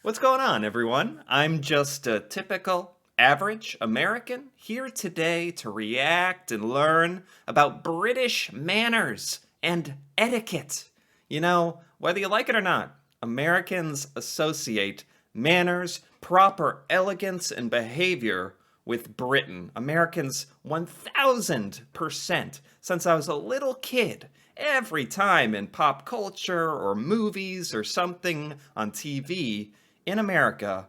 What's going on, everyone? I'm just a typical, average American here today to react and learn about British manners and etiquette. You know, whether you like it or not, Americans associate manners, proper elegance, and behavior with Britain. Americans 1000%. Since I was a little kid, every time in pop culture or movies or something on TV in America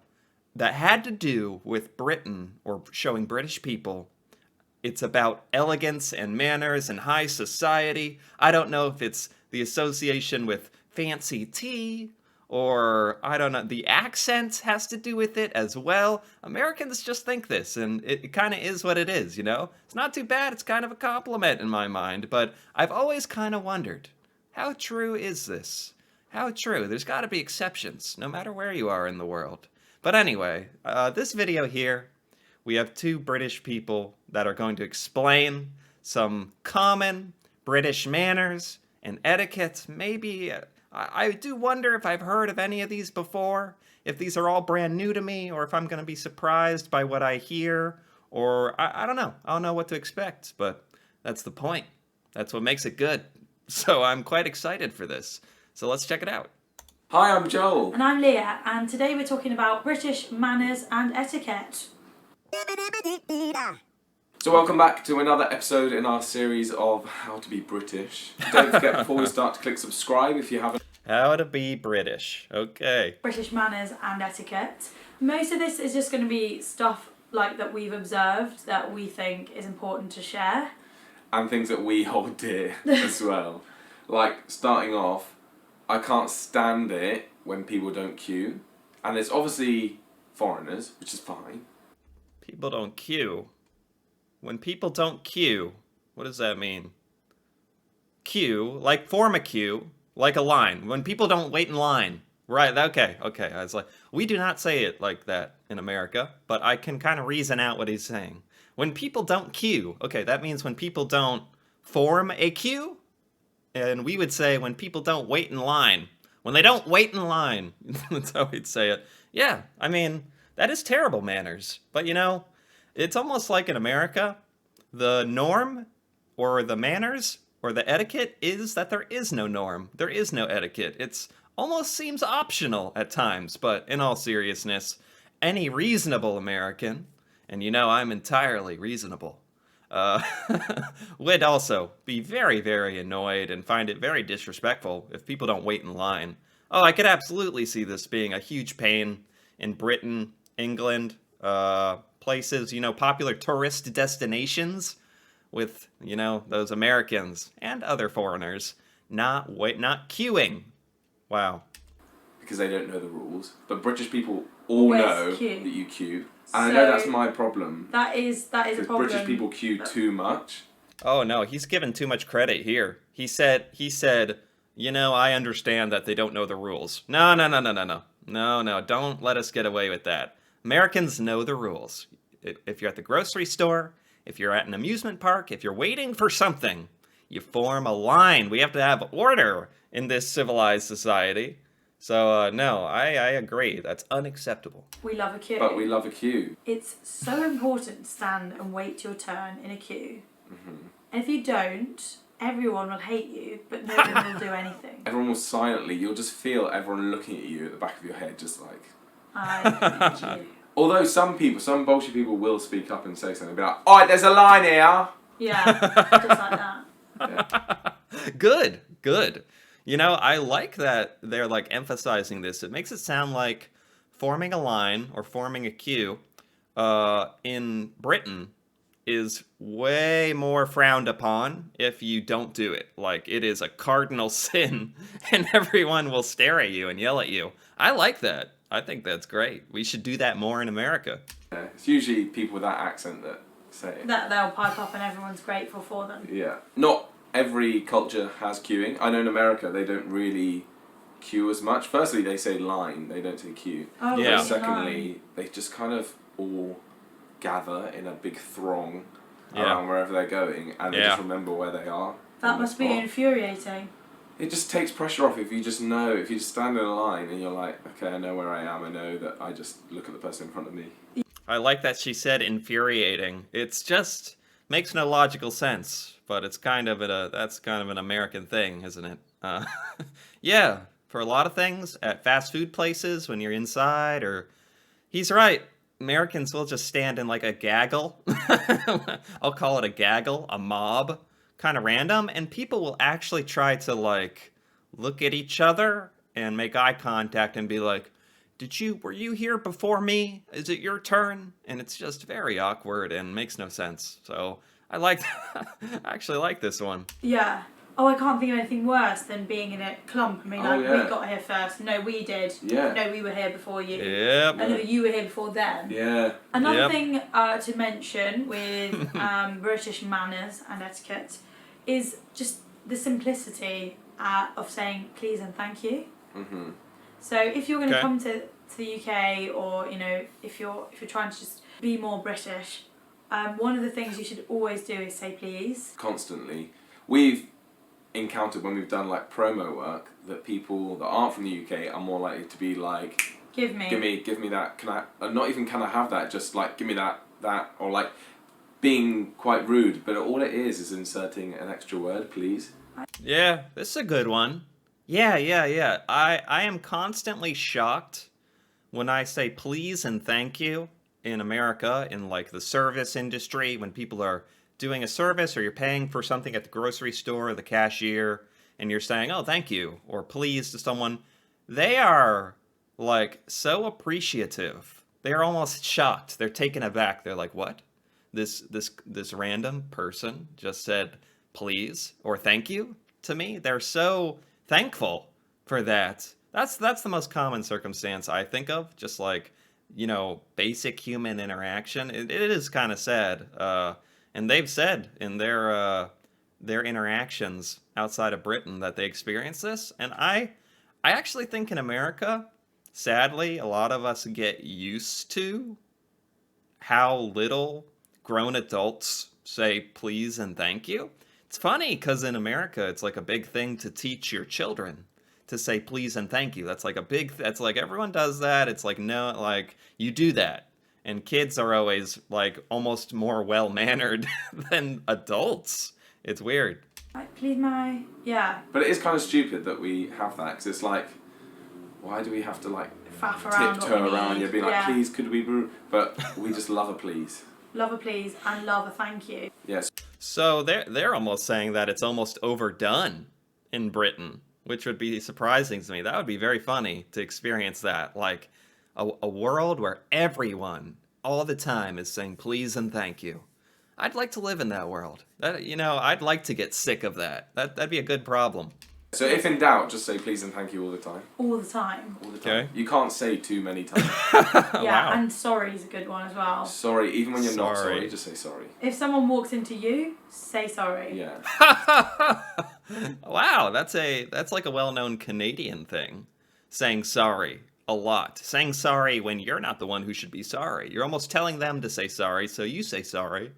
that had to do with Britain or showing British people, it's about elegance and manners and high society. I don't know if it's the association with fancy tea or I don't know, the accent has to do with it as well. Americans just think this, and it kind of is what it is, you know? It's not too bad, it's kind of a compliment in my mind, but I've always kind of wondered, how true is this? How true? There's got to be exceptions, no matter where you are in the world. But anyway, this video here, we have two British people that are going to explain some common British manners and etiquette. Maybe, I do wonder if I've heard of any of these before, if these are all brand new to me, or if I'm going to be surprised by what I hear, or I don't know. I don't know what to expect, but that's the point. That's what makes it good. So I'm quite excited for this. So let's check it out. Hi, I'm Joel. And I'm Leah, and today we're talking about British manners and etiquette. So welcome back to another episode in our series of How to Be British. Don't forget before we start to click subscribe if you haven't. How to be British. Okay. British manners and etiquette. Most of this is just going to be stuff like that we've observed that we think is important to share. And things that we hold dear as well. Like, starting off, I can't stand it when people don't queue. And it's obviously foreigners, which is fine. People don't queue. When people don't queue, what does that mean? Queue, like form a queue, like a line. When people don't wait in line. Right, okay. I was like, we do not say it like that in America, but I can kind of reason out what he's saying. When people don't queue, okay, that means when people don't form a queue? And we would say when people don't wait in line. When they don't wait in line. That's how we'd say it. Yeah, I mean, that is terrible manners. But you know, it's almost like in America, the norm or the manners or the etiquette is that there is no norm. There is no etiquette. It's almost seems optional at times, but in all seriousness, any reasonable American, and you know I'm entirely reasonable, would also be very, very annoyed and find it very disrespectful if people don't wait in line. Oh, I could absolutely see this being a huge pain in Britain, England, places, you know, popular tourist destinations with, you know, those Americans and other foreigners not queuing. Wow. Because they don't know the rules. But British people all know that you queue. And I know that's my problem. That is a problem. Because British people queue too much. Oh no, he's given too much credit here. He said, you know, I understand that they don't know the rules. No, don't let us get away with that. Americans know the rules. If you're at the grocery store, if you're at an amusement park, if you're waiting for something, you form a line. We have to have order in this civilized society. So, no, I agree. That's unacceptable. We love a queue. But we love a queue. It's so important to stand and wait your turn in a queue. Mm-hmm. And if you don't, everyone will hate you, but no one will do anything. Everyone will silently, you'll just feel everyone looking at you at the back of your head, just like... I hate you. Although some bullshit people will speak up and say something, be like, "Alright, there's a line here!" Yeah, just like that. Yeah. Good. You know, I like that they're like emphasizing this. It makes it sound like forming a line or forming a queue in Britain is way more frowned upon if you don't do it. Like, it is a cardinal sin and everyone will stare at you and yell at you. I like that. I think that's great. We should do that more in America. Yeah, it's usually people with that accent that say it. That they'll pipe up and everyone's grateful for them. Yeah. Not every culture has queuing. I know in America they don't really queue as much. Firstly, they say line, they don't say queue. Oh, yeah. Secondly, they just kind of all gather in a big throng around wherever they're going and they just remember where they are. That must be infuriating. it just takes pressure off if you just know, if you just stand in a line and you're like, okay, I know where I am, I know that I just look at the person in front of me. I like that she said infuriating. It's just makes no logical sense, but it's kind of that's kind of an American thing, isn't it? Yeah, for a lot of things at fast food places when you're inside, or he's right. Americans will just stand in like a gaggle. I'll call it a gaggle, a mob, kind of random, and people will actually try to like look at each other and make eye contact and be like, were you here before me? Is it your turn? And it's just very awkward and makes no sense. So I actually like this one. Yeah. Oh, I can't think of anything worse than being in a clump. I mean, Oh, like, yeah. we got here first. No, we did. Yeah. No, we were here before you. Yep. No, you were here before them. Yeah. Another Yep. thing to mention with British manners and etiquette is just the simplicity of saying please and thank you. Mm-hmm. So if you're going to Okay. come to the UK, or you know, if you're trying to just be more British, one of the things you should always do is say please. Constantly. We've encountered when we've done like promo work that people that aren't from the UK are more likely to be like, Give me that, can I, not even can I have that, just like give me that, or like being quite rude, but all it is inserting an extra word, please. Yeah, this is a good one. Yeah. I am constantly shocked when I say please and thank you in America, in like the service industry, when people are doing a service or you're paying for something at the grocery store or the cashier and you're saying, oh, thank you, or please to someone. They are like so appreciative. They're almost shocked. They're taken aback. They're like, what? This random person just said please or thank you to me. They're so thankful for that. That's the most common circumstance I think of. Just like, you know, basic human interaction. It is kind of sad. And they've said in their interactions outside of Britain that they experience this. And I actually think in America, sadly, a lot of us get used to how little grown adults say please and thank you. It's funny because in America, it's like a big thing to teach your children to say please and thank you. That's like that's like everyone does that. It's like, no, like you do that. And kids are always like almost more well-mannered than adults. It's weird. Like, please, my yeah. But it is kind of stupid that we have that, because it's like, why do we have to like Faff around what tiptoe we around need. you, be like, Yeah. please, could we brew? But we just love a please. Love a please and love a thank you. Yes. So they're almost saying that it's almost overdone in Britain, which would be surprising to me. That would be very funny to experience that. Like a world where everyone all the time is saying please and thank you. I'd like to live in that world. That, you know, I'd like to get sick of that. That'd be a good problem. So if in doubt, just say please and thank you all the time. All the time. All the time. Okay. You can't say too many times. Yeah, Wow. and sorry is a good one as well. Sorry, even when you're not Sorry. sorry, just say sorry. If someone walks into you, say sorry. Yeah. Wow, that's like a well-known Canadian thing. Saying sorry a lot. Saying sorry when you're not the one who should be sorry. You're almost telling them to say sorry, so you say sorry.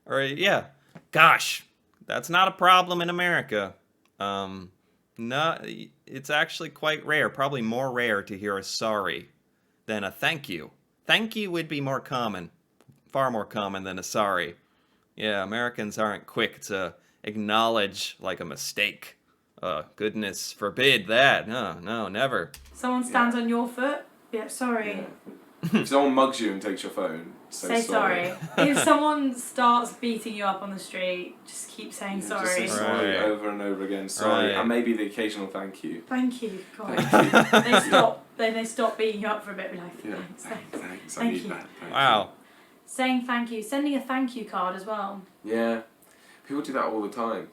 Or yeah. Gosh, that's not a problem in America. No, it's actually quite rare, probably more rare to hear a sorry than a thank you. Thank you would be more common, far more common than a sorry. Yeah, Americans aren't quick to acknowledge like a mistake. Goodness forbid that. No, never. Someone stands on your foot, yeah, sorry. If someone mugs you and takes your phone, Say sorry. If someone starts beating you up on the street, just keep saying Yeah, sorry. Just say sorry Right. over and over again. Sorry, Right. and maybe the occasional thank you. Thank you. God. Thank you. They stop. Then they stop beating you up for a bit. Be like, Yeah. thanks. Thanks. I Thank need you. that. Thank Wow. Saying thank you, sending a thank you card as well. you. Yeah. People do that all the time.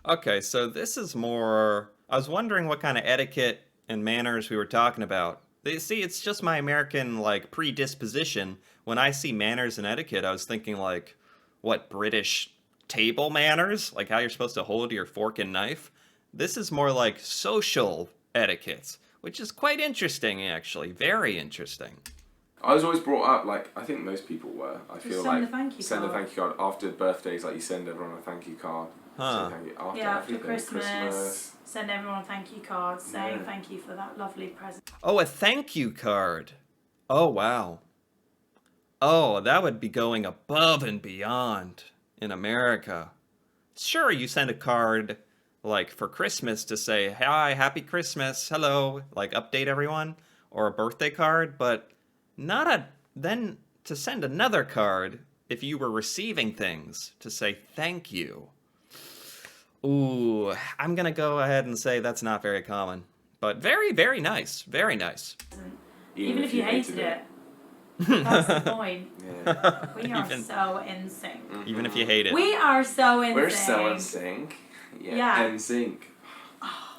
Okay, so this is more... I was wondering what kind of etiquette and manners we were talking about. See, it's just my American, like, predisposition. When I see manners and etiquette, I was thinking, like, what, British table manners? Like how you're supposed to hold your fork and knife? This is more like social etiquette, which is quite interesting, actually. Very interesting. I was always brought up, like, I think most people were. I feel send like a thank you send a card. thank you card after birthdays, like you send everyone a thank you card. Huh. Say thank you after Yeah, after everything. Christmas, send everyone thank you cards saying Yeah. thank you for that lovely present. Oh, a thank you card. Oh, wow. Oh, that would be going above and beyond in America. Sure, you send a card like for Christmas to say, hi, happy Christmas, hello, like update everyone, or a birthday card, but not a, then to send another card if you were receiving things to say thank you. Ooh, I'm gonna go ahead and say that's not very common, but very, very nice, very nice. Even if you hated it. That's the point. Yeah. We are Even- so in sync. Even if you hate it. We are so in We're sync. so in sync. Yeah. In sync.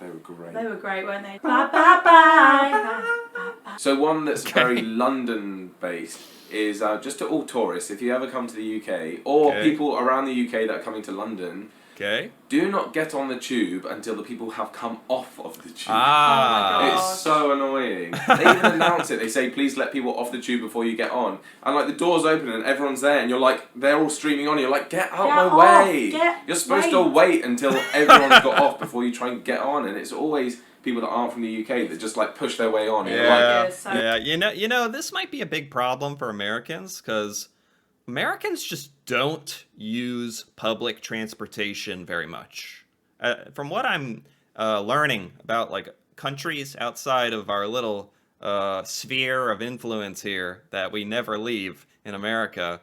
They were great. They were great, weren't they? Bye bye bye. So one that's Okay. very London based is just to all tourists, if you ever come to the UK, or Okay. people around the UK that are coming to London, Okay. do not get on the tube until the people have come off of the tube. Ah. Oh my God. It's so annoying. They even announce it. They say, please let people off the tube before you get on. And like the doors open and everyone's there and you're like, they're all streaming on. You're like, get out Get my off. way. Get- You're supposed to wait until everyone's got off before you try and get on. And it's always people that aren't from the UK that just like push their way on. And you're like, Yeah, Like, so- yeah. You know, this might be a big problem for Americans because Americans just don't use public transportation very much. From what I'm learning about, like countries outside of our little sphere of influence here that we never leave in America,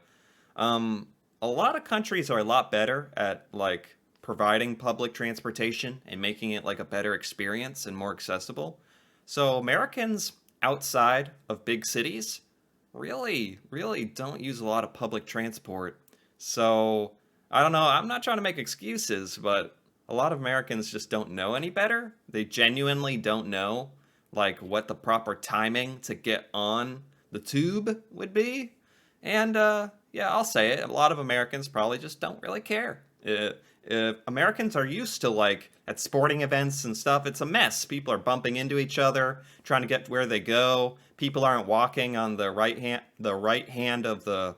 a lot of countries are a lot better at like providing public transportation and making it like a better experience and more accessible. So Americans outside of big cities really don't use a lot of public transport. So I don't know, I'm not trying to make excuses, but a lot of Americans just don't know any better. They genuinely don't know like what the proper timing to get on the tube would be. And yeah, I'll say it. A lot of Americans probably just don't really care. Americans are used to like at sporting events and stuff, it's a mess. People are bumping into each other, trying to get where they go. People aren't walking on the right hand of the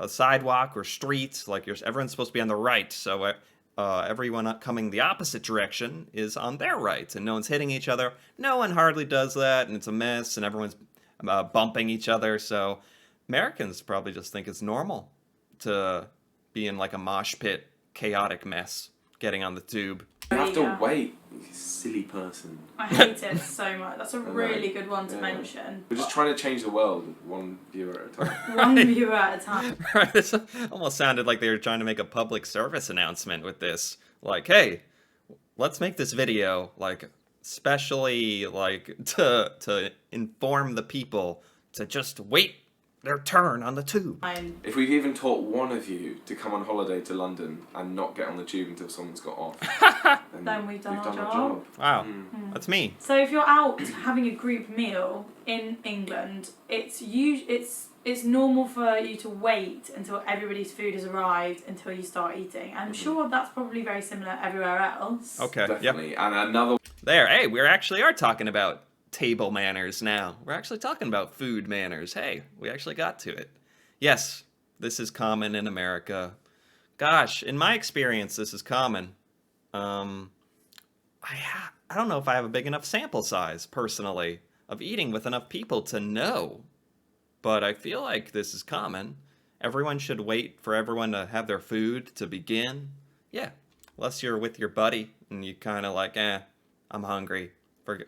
sidewalk or streets. Like everyone's supposed to be on the right, so everyone coming the opposite direction is on their right, and no one's hitting each other. No one hardly does that, and it's a mess, and everyone's bumping each other. So Americans probably just think it's normal to be in like a mosh pit, chaotic mess, getting on the tube. you have to Yeah. wait, you silly person. I hate it so much. That's a know. really good one to Yeah. mention. We're just trying to change the world one viewer at a time. One viewer at a time. Right, this almost sounded like they were trying to make a public service announcement with this. Like, hey, let's make this video like specially like to inform the people to just wait their turn on the tube. Fine. If we've even taught one of you to come on holiday to London and not get on the tube until someone's got off, Then we've done our our job. job. Wow, Mm. that's me. So if you're out having a group meal in England, it's normal for you to wait until everybody's food has arrived until you start eating. I'm sure that's probably very similar everywhere else. Okay, yep. Definitely. And another There, hey, we actually are talking about table manners now. We're actually talking about food manners. Hey, we actually got to it. Yes, this is common in America. Gosh, in my experience, this is common. I don't know if I have a big enough sample size, personally, of eating with enough people to know. But I feel like this is common. Everyone should wait for everyone to have their food to begin. Yeah, unless you're with your buddy and you kind of like, I'm hungry.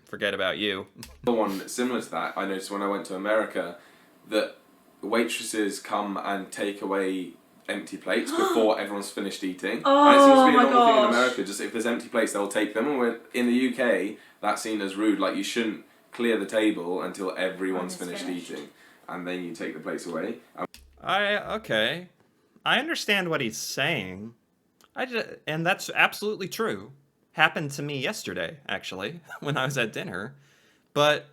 Forget about you. one similar to that, I noticed when I went to America that waitresses come and take away empty plates before everyone's finished eating. Oh, and it seems to be my a normal thing in gosh. America. Just if there's empty plates, they'll take them. And in the UK, that's seen as rude. Like you shouldn't clear the table until everyone's Everyone's finished eating, and then you take the plates away. Okay. I understand what he's saying. And that's absolutely true. Happened to me yesterday, actually, when I was at dinner. But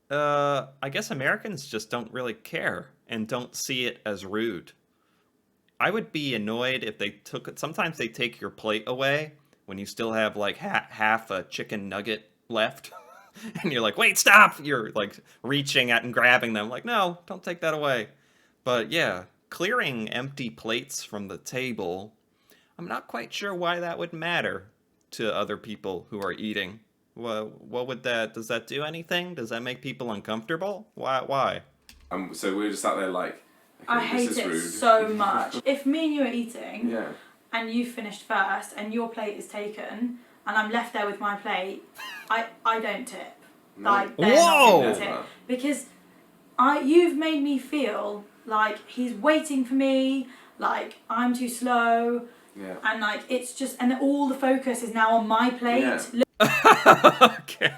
I guess Americans just don't really care and don't see it as rude. I would be annoyed if they took it. Sometimes they take your plate away when you still have like half a chicken nugget left. And you're like, wait, stop! You're like reaching at and grabbing them. Like, no, don't take that away. But yeah, clearing empty plates from the table, I'm not quite sure why that would matter to other people who are eating. What would that, does that do anything? Does that make people uncomfortable? Why? So we were just sat there like, I okay, hate this is it rude. so much. If me and you are eating Yeah. and you finished first and your plate is taken and I'm left there with my plate, I don't tip. No. Like, they're Whoa! not going to tip. Because you've made me feel like he's waiting for me, like I'm too slow, Yeah. and like it's just, and all the focus is now on my plate. Yeah. Okay.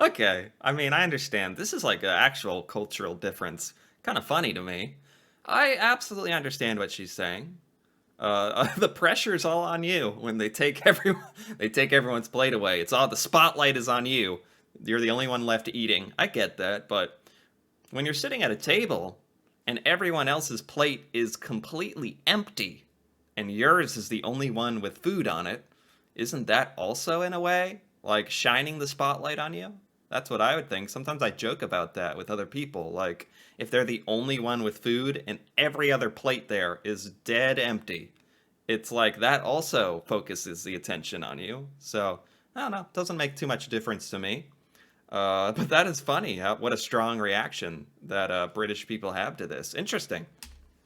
Okay. I mean, I understand. This is like an actual cultural difference. Kind of funny to me. I absolutely understand what she's saying. The pressure's all on you when they take everyone's plate away. It's all, the spotlight is on you. You're the only one left eating. I get that, but when you're sitting at a table and everyone else's plate is completely empty and yours is the only one with food on it, isn't that also in a way like shining the spotlight on you? That's what I would think. Sometimes I joke about that with other people. Like, if they're the only one with food and every other plate there is dead empty, it's like that also focuses the attention on you. So, I don't know. Doesn't make too much difference to me. But that is funny. What a strong reaction that British people have to this. Interesting.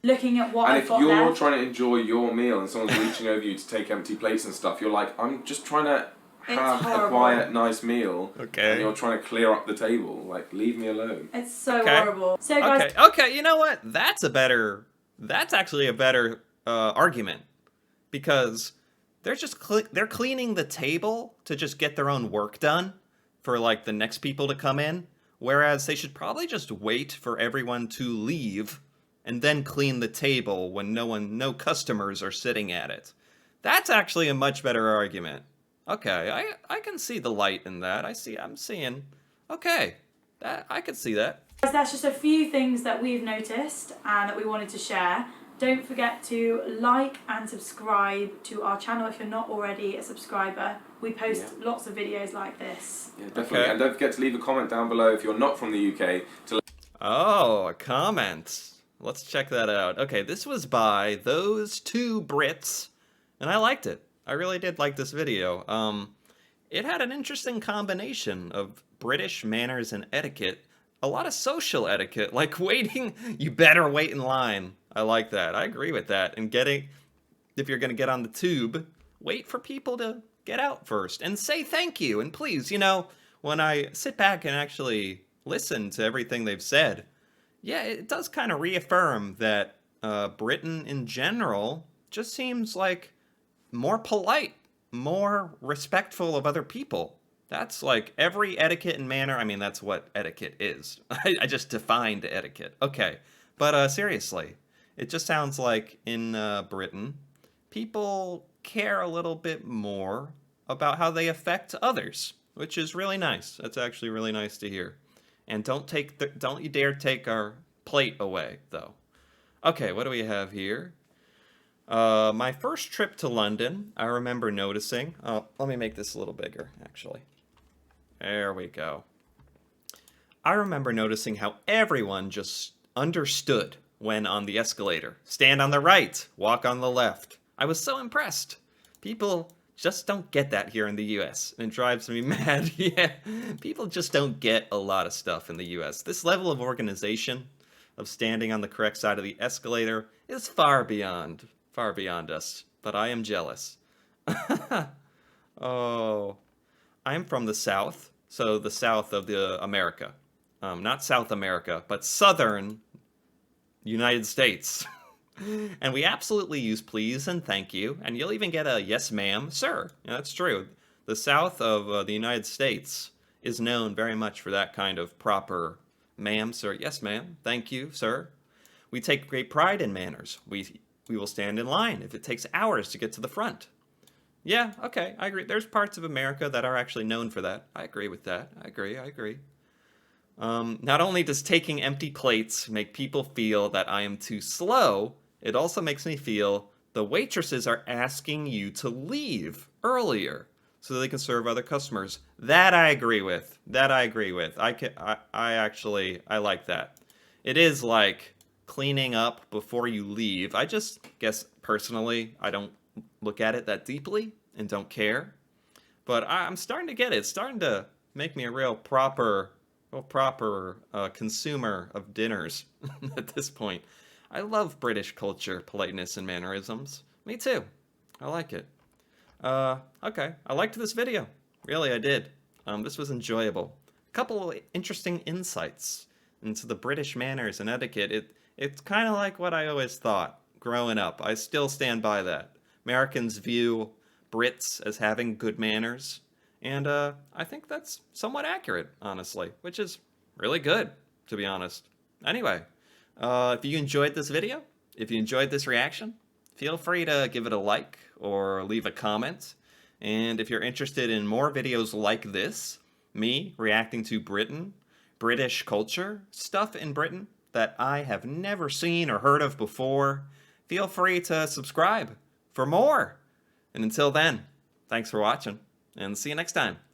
Looking at what And I've if got you're left. trying to enjoy your meal and someone's reaching over you to take empty plates and stuff, you're like, I'm just trying to have a horrible. quiet, nice meal. Okay. And you're trying to clear up the table. Like, leave me alone. It's so Okay. horrible. So guys, Okay, you know what? That's actually a better argument. Because they're just they're cleaning the table to just get their own work done for like the next people to come in, whereas they should probably just wait for everyone to leave and then clean the table when no customers are sitting at it. That's actually a much better argument. Okay, I can see the light in that. I'm seeing. Okay, I can see that. that's just a few things that we've noticed and that we wanted to share. Don't forget to like and subscribe to our channel if you're not already a subscriber. We post lots of videos like this. Yeah, definitely. Okay. And don't forget to leave a comment down below if you're not from the UK to Oh, a comment. Let's check that out. Okay, this was by those two Brits, and I liked it. I really did like this video. It had an interesting combination of British manners and etiquette, a lot of social etiquette, like waiting. You better wait in line. I like that. I agree with that. And if you're gonna get on the tube, wait for people to get out first and say thank you and please. You know, when I sit back and actually listen to everything they've said, yeah, it does kind of reaffirm that Britain in general just seems like more polite, more respectful of other people. That's like every etiquette and manner. I mean, that's what etiquette is. I just defined etiquette. Okay. But seriously, it just sounds like in Britain, people care a little bit more about how they affect others, which is really nice. That's actually really nice to hear. And don't you dare take our plate away, though. Okay, what do we have here? My first trip to London, I remember noticing. Let me make this a little bigger, actually. There we go. I remember noticing how everyone just understood when on the escalator. Stand on the right, walk on the left. I was so impressed. People just don't get that here in the US. And it drives me mad. Yeah, people just don't get a lot of stuff in the US. This level of organization, of standing on the correct side of the escalator, is far beyond us. But I am jealous. Oh, I'm from the South, so the South of America. Not South America, but Southern United States. And we absolutely use please and thank you, and you'll even get a yes ma'am, sir. Yeah, that's true. The South of the United States is known very much for that kind of proper ma'am, sir, yes ma'am, thank you, sir. We take great pride in manners. We will stand in line if it takes hours to get to the front. Yeah, okay, I agree. There's parts of America that are actually known for that. I agree with that. I agree. Not only does taking empty plates make people feel that I am too slow, it also makes me feel the waitresses are asking you to leave earlier so they can serve other customers. That I agree with. I like that. It is like cleaning up before you leave. I just guess personally, I don't look at it that deeply and don't care. But I'm starting to get it. It's starting to make me a real proper consumer of dinners at this point. I love British culture, politeness, and mannerisms. Me too. I like it. Okay. I liked this video. Really, I did. This was enjoyable. A couple of interesting insights into the British manners and etiquette. It's kind of like what I always thought growing up. I still stand by that. Americans view Brits as having good manners, and I think that's somewhat accurate, honestly, which is really good, to be honest. Anyway, if you enjoyed this video, if you enjoyed this reaction, feel free to give it a like or leave a comment. And if you're interested in more videos like this, me reacting to British culture, stuff in Britain that I have never seen or heard of before, feel free to subscribe for more. And until then, thanks for watching, and see you next time.